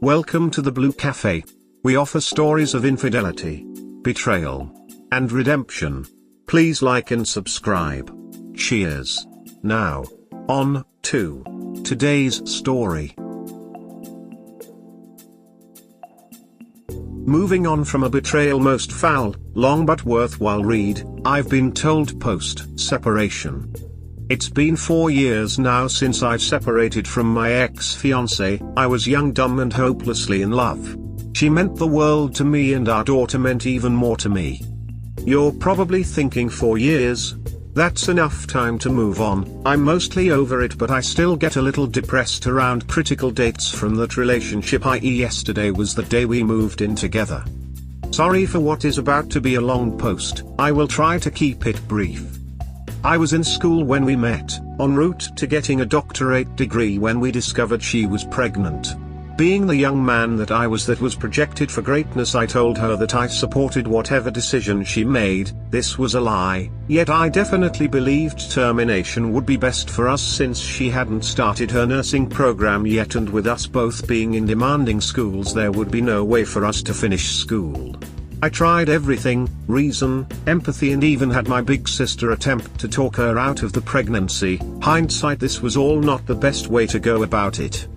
Welcome to the Blue Cafe. We offer stories of infidelity, betrayal, and redemption. Please like and subscribe. Cheers. Now, on to today's story. Moving on from a betrayal most foul, long but worthwhile read, I've been told post-separation. It's been 4 years now since I've separated from my ex-fiancée. I was young, dumb and hopelessly in love. She meant the world to me and our daughter meant even more to me. You're probably thinking 4 years? That's enough time to move on. I'm mostly over it, but I still get a little depressed around critical dates from that relationship, i.e. yesterday was the day we moved in together. Sorry for what is about to be a long post. I will try to keep it brief. I was in school when we met, en route to getting a doctorate degree when we discovered she was pregnant. Being the young man that I was that was projected for greatness, I told her that I supported whatever decision she made. This was a lie, yet I definitely believed termination would be best for us since she hadn't started her nursing program yet, and with us both being in demanding schools there would be no way for us to finish school. I tried everything, reason, empathy, and even had my big sister attempt to talk her out of the pregnancy. Hindsight, this was all not the best way to go about it.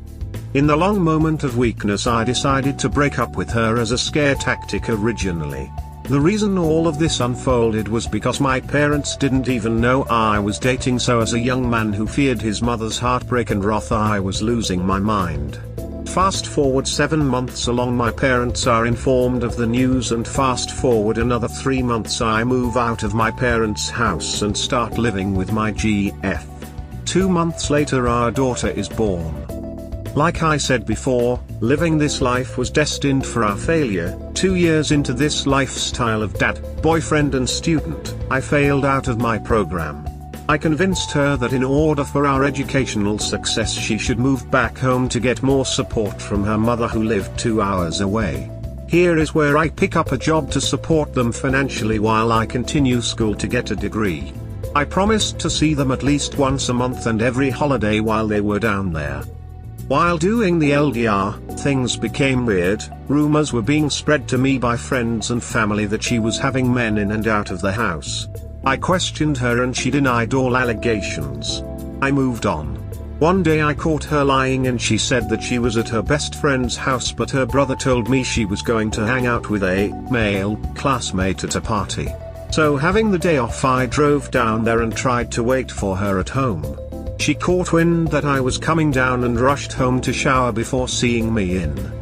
In the long moment of weakness I decided to break up with her as a scare tactic originally. The reason all of this unfolded was because my parents didn't even know I was dating, so as a young man who feared his mother's heartbreak and wrath I was losing my mind. Fast forward 7 months along, my parents are informed of the news, and fast forward another 3 months I move out of my parents' house and start living with my GF. 2 months later our daughter is born. Like I said before, living this life was destined for our failure. 2 years into this lifestyle of dad, boyfriend and student, I failed out of my program. I convinced her that in order for our educational success she should move back home to get more support from her mother who lived 2 hours away. Here is where I pick up a job to support them financially while I continue school to get a degree. I promised to see them at least once a month and every holiday while they were down there. While doing the LDR, things became weird. Rumors were being spread to me by friends and family that she was having men in and out of the house. I questioned her and she denied all allegations. I moved on. One day I caught her lying and she said that she was at her best friend's house, but her brother told me she was going to hang out with a male classmate at a party. So having the day off I drove down there and tried to wait for her at home. She caught wind that I was coming down and rushed home to shower before seeing me in.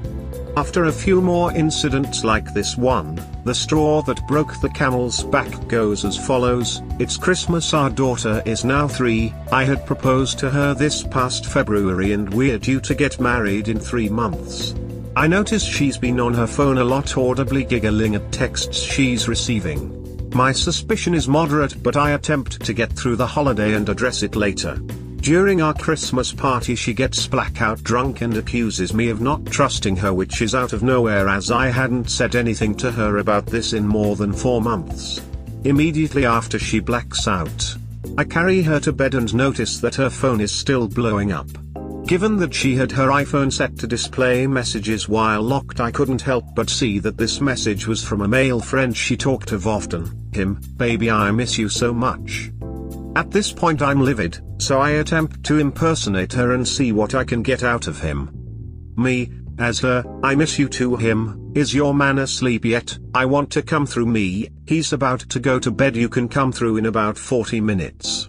After a few more incidents like this one, the straw that broke the camel's back goes as follows. It's Christmas, our daughter is now 3, I had proposed to her this past February and we're due to get married in 3 months. I notice she's been on her phone a lot, audibly giggling at texts she's receiving. My suspicion is moderate, but I attempt to get through the holiday and address it later. During our Christmas party she gets blackout drunk and accuses me of not trusting her, which is out of nowhere as I hadn't said anything to her about this in more than 4 months. Immediately after she blacks out, I carry her to bed and notice that her phone is still blowing up. Given that she had her iPhone set to display messages while locked, I couldn't help but see that this message was from a male friend she talked of often. Him, baby I miss you so much. At this point I'm livid, so I attempt to impersonate her and see what I can get out of him. Me, as her, I miss you too. Him, is your man asleep yet? I want to come through. Me, he's about to go to bed. You can come through in about 40 minutes.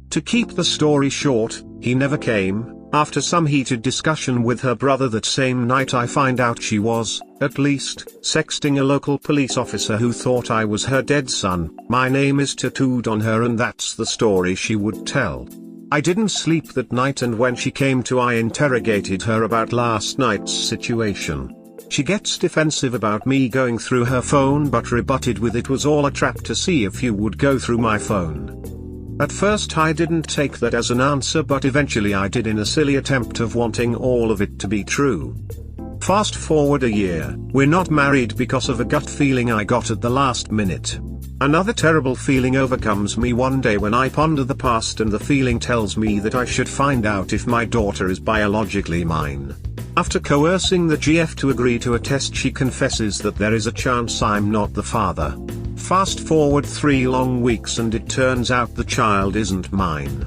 To keep the story short, he never came. After some heated discussion with her brother that same night I find out she was, at least, sexting a local police officer who thought I was her dead son. My name is tattooed on her and that's the story she would tell. I didn't sleep that night, and when she came to I interrogated her about last night's situation. She gets defensive about me going through her phone but rebutted with it was all a trap to see if you would go through my phone. At first I didn't take that as an answer, but eventually I did, in a silly attempt of wanting all of it to be true. Fast forward a year, we're not married because of a gut feeling I got at the last minute. Another terrible feeling overcomes me one day when I ponder the past, and the feeling tells me that I should find out if my daughter is biologically mine. After coercing the GF to agree to a test, she confesses that there is a chance I'm not the father. Fast forward 3 long weeks and it turns out the child isn't mine.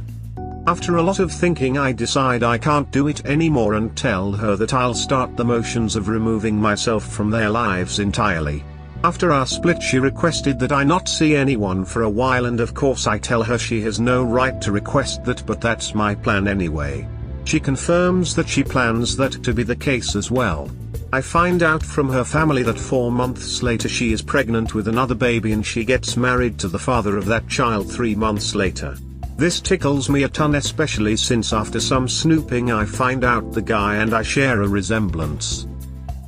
After a lot of thinking, I decide I can't do it anymore and tell her that I'll start the motions of removing myself from their lives entirely. After our split, she requested that I not see anyone for a while, and of course I tell her she has no right to request that, but that's my plan anyway. She confirms that she plans that to be the case as well. I find out from her family that 4 months later she is pregnant with another baby, and she gets married to the father of that child 3 months later. This tickles me a ton, especially since after some snooping I find out the guy and I share a resemblance.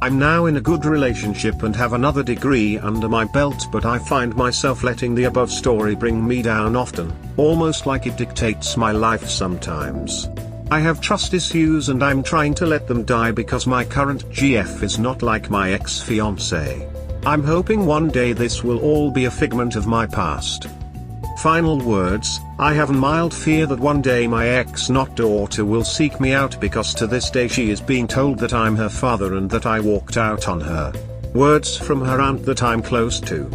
I'm now in a good relationship and have another degree under my belt, but I find myself letting the above story bring me down often, almost like it dictates my life sometimes. I have trust issues and I'm trying to let them die because my current GF is not like my ex-fiancée. I'm hoping one day this will all be a figment of my past. Final words, I have a mild fear that one day my ex-not daughter will seek me out, because to this day she is being told that I'm her father and that I walked out on her. Words from her aunt that I'm close to.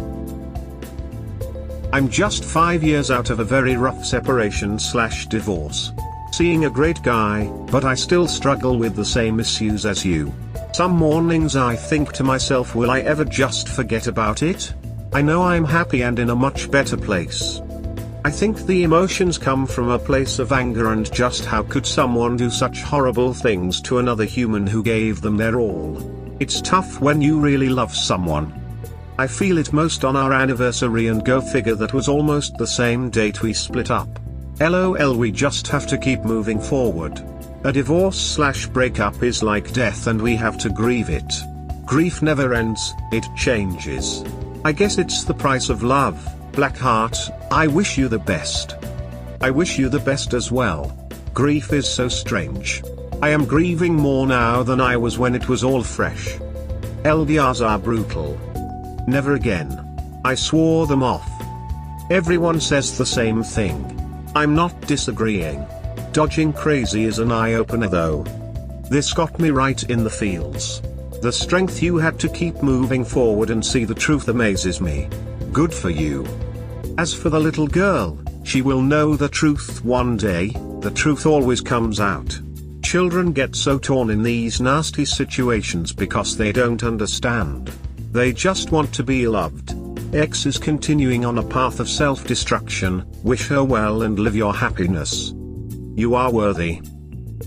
I'm just 5 years out of a very rough separation/divorce. Seeing a great guy, but I still struggle with the same issues as you. Some mornings I think to myself, will I ever just forget about it? I know I'm happy and in a much better place. I think the emotions come from a place of anger and just how could someone do such horrible things to another human who gave them their all. It's tough when you really love someone. I feel it most on our anniversary, and go figure that was almost the same date we split up. LOL, we just have to keep moving forward. A divorce/breakup is like death and we have to grieve it. Grief never ends, it changes. I guess it's the price of love. Blackheart, I wish you the best. I wish you the best as well. Grief is so strange. I am grieving more now than I was when it was all fresh. LDRs are brutal. Never again. I swore them off. Everyone says the same thing. I'm not disagreeing. Dodging crazy is an eye-opener though. This got me right in the feels. The strength you had to keep moving forward and see the truth amazes me. Good for you. As for the little girl, she will know the truth one day. The truth always comes out. Children get so torn in these nasty situations because they don't understand. They just want to be loved. X is continuing on a path of self-destruction. Wish her well and live your happiness. You are worthy.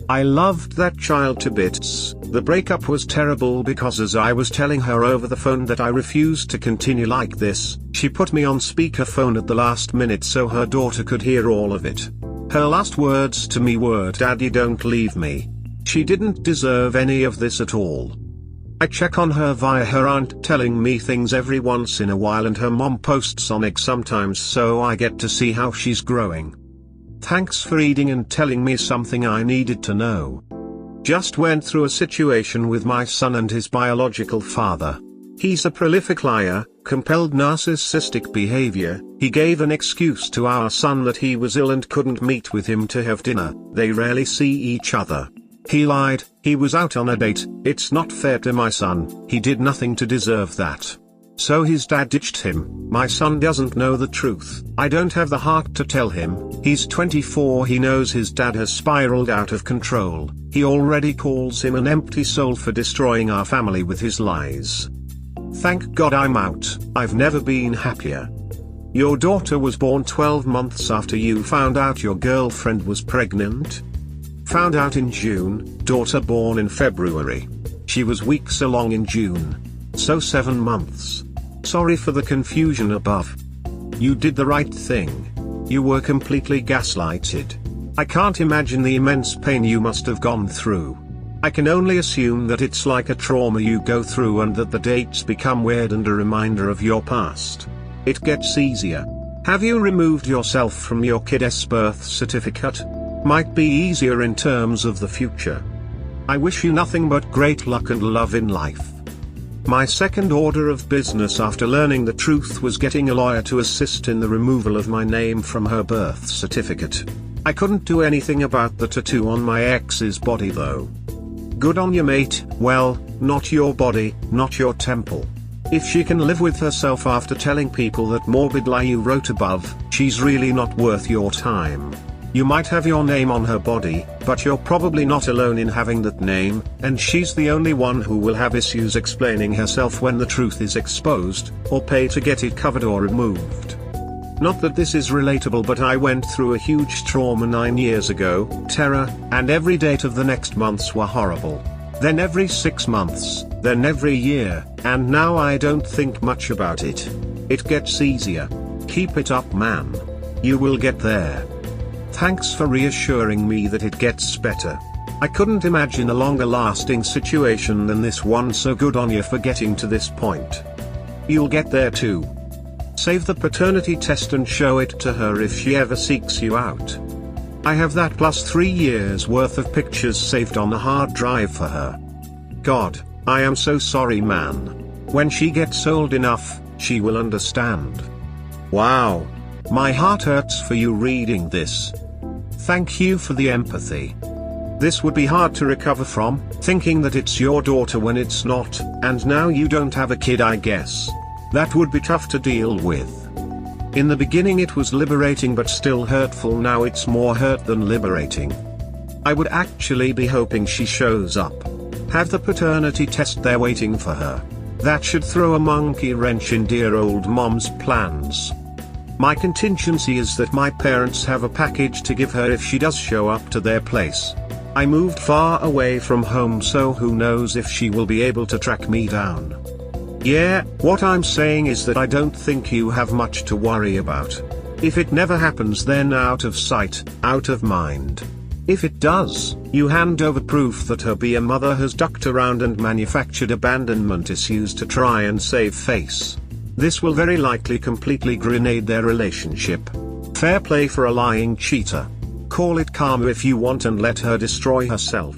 I loved that child to bits. The breakup was terrible because as I was telling her over the phone that I refused to continue like this, she put me on speakerphone at the last minute so her daughter could hear all of it. Her last words to me were, "Daddy, don't leave me." She didn't deserve any of this at all. I check on her via her aunt telling me things every once in a while, and her mom posts on X sometimes, so I get to see how she's growing. Thanks for reading and telling me something I needed to know. Just went through a situation with my son and his biological father. He's a prolific liar, compelled narcissistic behavior. He gave an excuse to our son that he was ill and couldn't meet with him to have dinner. They rarely see each other. He lied, he was out on a date. It's not fair to my son, he did nothing to deserve that. So his dad ditched him. My son doesn't know the truth. I don't have the heart to tell him. He's 24, he knows his dad has spiraled out of control. He already calls him an empty soul for destroying our family with his lies. Thank God I'm out. I've never been happier. Your daughter was born 12 months after you found out your girlfriend was pregnant? Found out in June, daughter born in February. She was weeks along in June. So 7 months. Sorry for the confusion above. You did the right thing. You were completely gaslighted. I can't imagine the immense pain you must have gone through. I can only assume that it's like a trauma you go through and that the dates become weird and a reminder of your past. It gets easier. Have you removed yourself from your kid's birth certificate? Might be easier in terms of the future. I wish you nothing but great luck and love in life. My second order of business after learning the truth was getting a lawyer to assist in the removal of my name from her birth certificate. I couldn't do anything about the tattoo on my ex's body though. Good on you, mate. Well, not your body, not your temple. If she can live with herself after telling people that morbid lie you wrote above, she's really not worth your time. You might have your name on her body, but you're probably not alone in having that name, and she's the only one who will have issues explaining herself when the truth is exposed, or pay to get it covered or removed. Not that this is relatable, but I went through a huge trauma 9 years ago, terror, and every date of the next months were horrible. Then every 6 months, then every year, and now I don't think much about it. It gets easier. Keep it up, man. You will get there. Thanks for reassuring me that it gets better. I couldn't imagine a longer lasting situation than this one, so good on you for getting to this point. You'll get there too. Save the paternity test and show it to her if she ever seeks you out. I have that plus 3 years worth of pictures saved on a hard drive for her. God, I am so sorry, man. When she gets old enough, she will understand. Wow. My heart hurts for you reading this. Thank you for the empathy. This would be hard to recover from, thinking that it's your daughter when it's not, and now you don't have a kid, I guess. That would be tough to deal with. In the beginning it was liberating but still hurtful, now it's more hurt than liberating. I would actually be hoping she shows up. Have the paternity test there waiting for her. That should throw a monkey wrench in dear old mom's plans. My contingency is that my parents have a package to give her if she does show up to their place. I moved far away from home, so who knows if she will be able to track me down. Yeah, what I'm saying is that I don't think you have much to worry about. If it never happens, then out of sight, out of mind. If it does, you hand over proof that her be a mother has ducked around and manufactured abandonment issues to try and save face. This will very likely completely grenade their relationship. Fair play for a lying cheater. Call it karma if you want and let her destroy herself.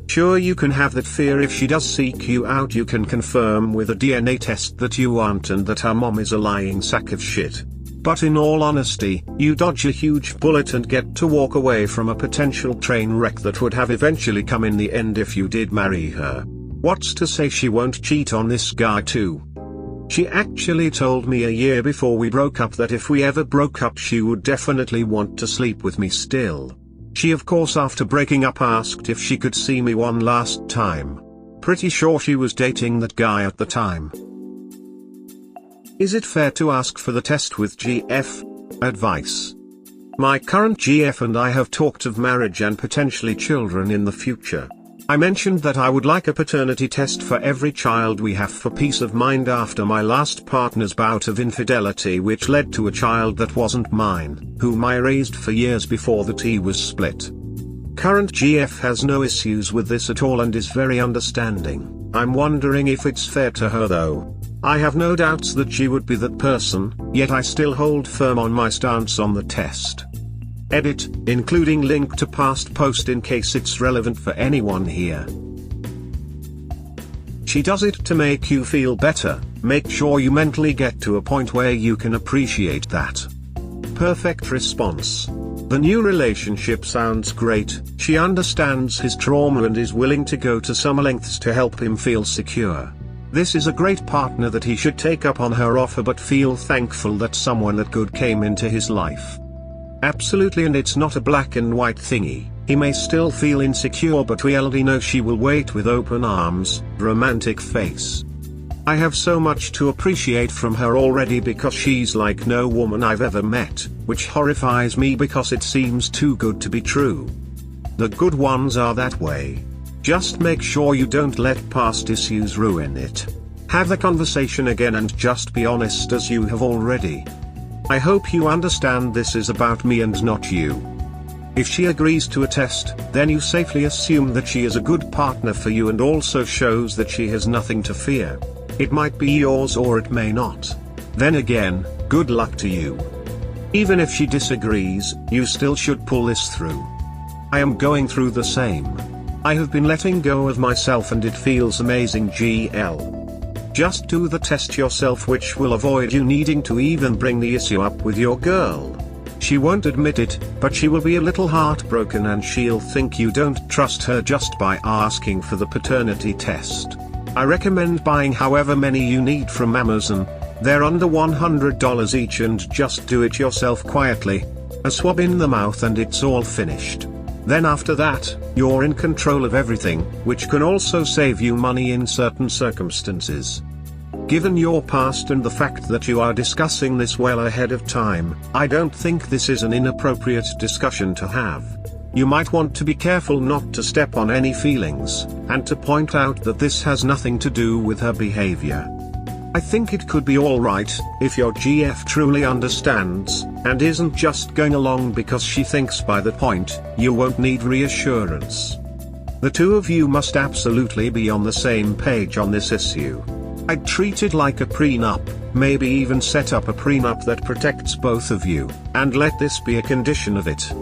Sure, you can have that fear if she does seek you out. You can confirm with a DNA test that you aren't and that her mom is a lying sack of shit. But in all honesty, you dodge a huge bullet and get to walk away from a potential train wreck that would have eventually come in the end if you did marry her. What's to say she won't cheat on this guy too? She actually told me a year before we broke up that if we ever broke up she would definitely want to sleep with me still. She of course after breaking up asked if she could see me one last time. Pretty sure she was dating that guy at the time. Is it fair to ask for the test with GF? Advice. My current GF and I have talked of marriage and potentially children in the future. I mentioned that I would like a paternity test for every child we have for peace of mind after my last partner's bout of infidelity, which led to a child that wasn't mine, whom I raised for years before the tea was split. Current GF has no issues with this at all and is very understanding. I'm wondering if it's fair to her though. I have no doubts that she would be that person, yet I still hold firm on my stance on the test. Edit, including link to past post in case it's relevant for anyone here. She does it to make you feel better. Make sure you mentally get to a point where you can appreciate that. Perfect response. The new relationship sounds great. She understands his trauma and is willing to go to some lengths to help him feel secure. This is a great partner that he should take up on her offer, but feel thankful that someone that good came into his life. Absolutely, and it's not a black and white thingy. He may still feel insecure, but we already know she will wait with open arms, romantic face. I have so much to appreciate from her already because she's like no woman I've ever met, which horrifies me because it seems too good to be true. The good ones are that way. Just make sure you don't let past issues ruin it. Have the conversation again and just be honest as you have already. I hope you understand this is about me and not you. If she agrees to a test, then you safely assume that she is a good partner for you and also shows that she has nothing to fear. It might be yours or it may not. Then again, good luck to you. Even if she disagrees, you still should pull this through. I am going through the same. I have been letting go of myself and it feels amazing. GL. Just do the test yourself, which will avoid you needing to even bring the issue up with your girl. She won't admit it, but she will be a little heartbroken and she'll think you don't trust her just by asking for the paternity test. I recommend buying however many you need from Amazon. They're under $100 each and just do it yourself quietly. A swab in the mouth and it's all finished. Then after that, you're in control of everything, which can also save you money in certain circumstances. Given your past and the fact that you are discussing this well ahead of time, I don't think this is an inappropriate discussion to have. You might want to be careful not to step on any feelings, and to point out that this has nothing to do with her behavior. I think it could be alright, if your GF truly understands, and isn't just going along because she thinks by that point, you won't need reassurance. The two of you must absolutely be on the same page on this issue. I'd treat it like a prenup, maybe even set up a prenup that protects both of you, and let this be a condition of it.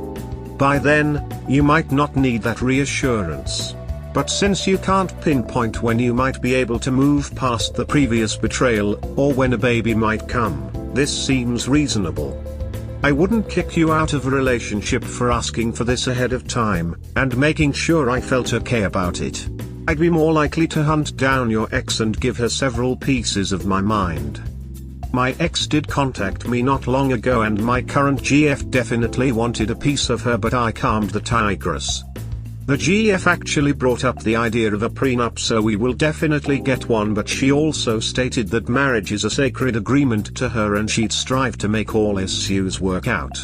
By then, you might not need that reassurance. But since you can't pinpoint when you might be able to move past the previous betrayal, or when a baby might come, this seems reasonable. I wouldn't kick you out of a relationship for asking for this ahead of time, and making sure I felt okay about it. I'd be more likely to hunt down your ex and give her several pieces of my mind. My ex did contact me not long ago and my current GF definitely wanted a piece of her, but I calmed the tigress. The GF actually brought up the idea of a prenup, so we will definitely get one, but she also stated that marriage is a sacred agreement to her and she'd strive to make all issues work out.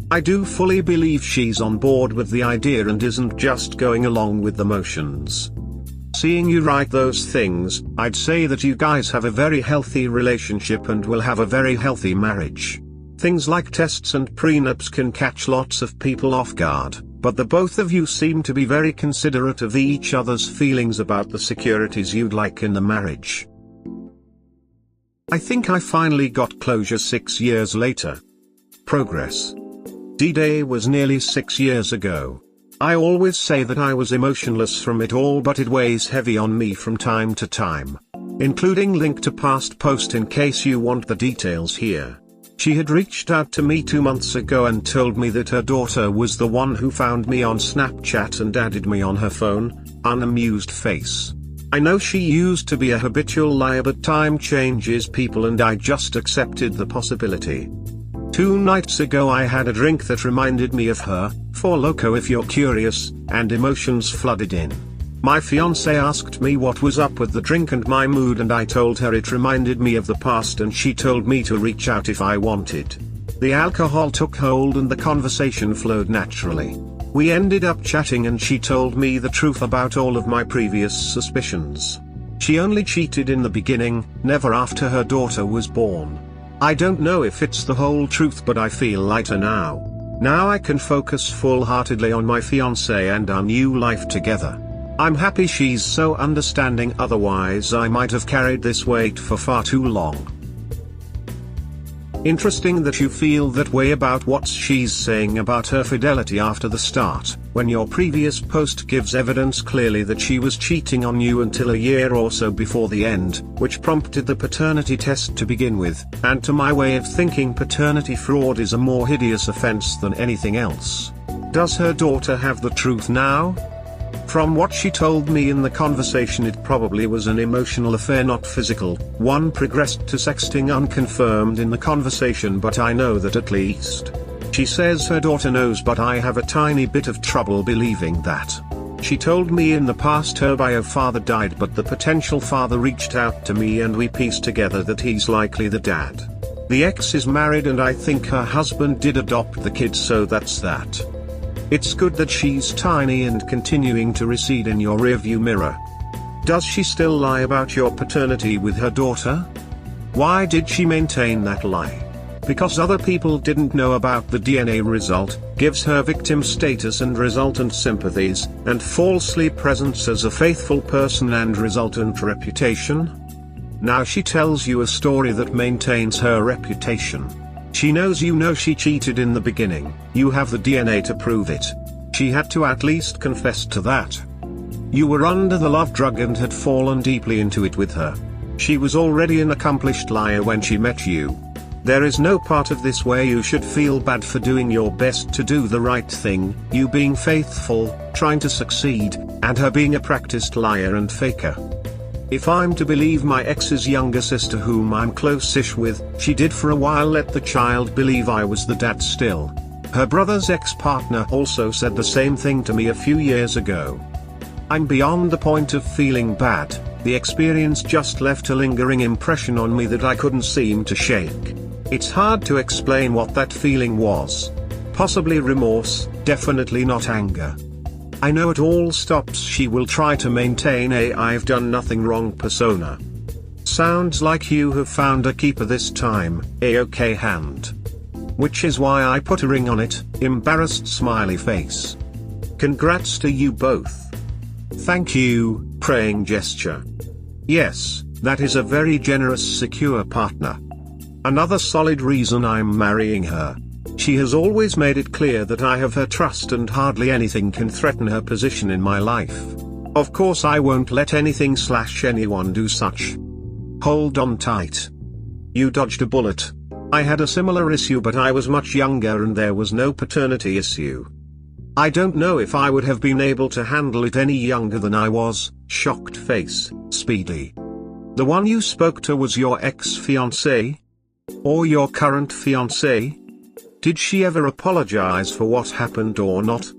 I do fully believe she's on board with the idea and isn't just going along with the motions. Seeing you write those things, I'd say that you guys have a very healthy relationship and will have a very healthy marriage. Things like tests and prenups can catch lots of people off guard, but the both of you seem to be very considerate of each other's feelings about the securities you'd like in the marriage. I think I finally got closure 6 years later. Progress. D-Day was nearly 6 years ago. I always say that I was emotionless from it all, but it weighs heavy on me from time to time. Including link to past post in case you want the details here. She had reached out to me 2 months ago and told me that her daughter was the one who found me on Snapchat and added me on her phone, unamused face. I know she used to be a habitual liar, but time changes people and I just accepted the possibility. 2 nights ago I had a drink that reminded me of her, for loco if you're curious, and emotions flooded in. My fiancée asked me what was up with the drink and my mood, and I told her it reminded me of the past, and she told me to reach out if I wanted. The alcohol took hold and the conversation flowed naturally. We ended up chatting and she told me the truth about all of my previous suspicions. She only cheated in the beginning, never after her daughter was born. I don't know if it's the whole truth, but I feel lighter now. Now I can focus full-heartedly on my fiancé and our new life together. I'm happy she's so understanding, otherwise I might have carried this weight for far too long. Interesting that you feel that way about what she's saying about her fidelity after the start, when your previous post gives evidence clearly that she was cheating on you until a year or so before the end, which prompted the paternity test to begin with, and to my way of thinking paternity fraud is a more hideous offense than anything else. Does her daughter have the truth now? From what she told me in the conversation, it probably was an emotional affair, not physical. One progressed to sexting unconfirmed in the conversation, but I know that at least. She says her daughter knows, but I have a tiny bit of trouble believing that. She told me in the past her bio father died, but the potential father reached out to me and we pieced together that he's likely the dad. The ex is married and I think her husband did adopt the kids, so that's that. It's good that she's tiny and continuing to recede in your rearview mirror. Does she still lie about your paternity with her daughter? Why did she maintain that lie? Because other people didn't know about the DNA result, gives her victim status and resultant sympathies, and falsely presents as a faithful person and resultant reputation? Now she tells you a story that maintains her reputation. She knows you know she cheated in the beginning, you have the DNA to prove it. She had to at least confess to that. You were under the love drug and had fallen deeply into it with her. She was already an accomplished liar when she met you. There is no part of this where you should feel bad for doing your best to do the right thing, you being faithful, trying to succeed, and her being a practiced liar and faker. If I'm to believe my ex's younger sister, whom I'm close-ish with, she did for a while let the child believe I was the dad still. Her brother's ex-partner also said the same thing to me a few years ago. I'm beyond the point of feeling bad. The experience just left a lingering impression on me that I couldn't seem to shake. It's hard to explain what that feeling was. Possibly remorse, definitely not anger. I know it all stops. She will try to maintain a "I've done nothing wrong" persona. Sounds like you have found a keeper this time, a-okay hand. Which is why I put a ring on it, embarrassed smiley face. Congrats to you both. Thank you, praying gesture. Yes, that is a very generous, secure partner. Another solid reason I'm marrying her. She has always made it clear that I have her trust and hardly anything can threaten her position in my life. Of course I won't let anything/anyone do such. Hold on tight. You dodged a bullet. I had a similar issue, but I was much younger and there was no paternity issue. I don't know if I would have been able to handle it any younger than I was. Shocked face, Speedy. The one you spoke to was your ex-fiancée? Or your current fiancée? Did she ever apologize for what happened or not?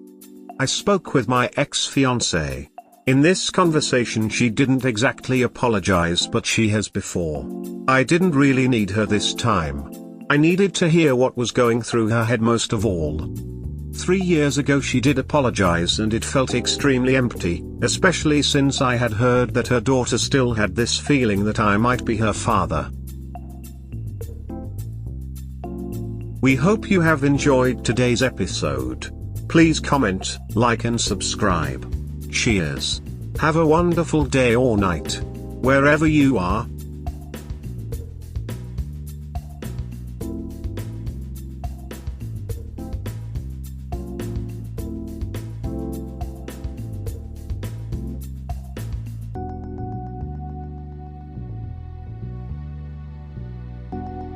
I spoke with my ex-fiancée. In this conversation she didn't exactly apologize, but she has before. I didn't really need her this time. I needed to hear what was going through her head most of all. 3 years ago she did apologize and it felt extremely empty, especially since I had heard that her daughter still had this feeling that I might be her father. We hope you have enjoyed today's episode. Please comment, like and subscribe. Cheers. Have a wonderful day or night, wherever you are.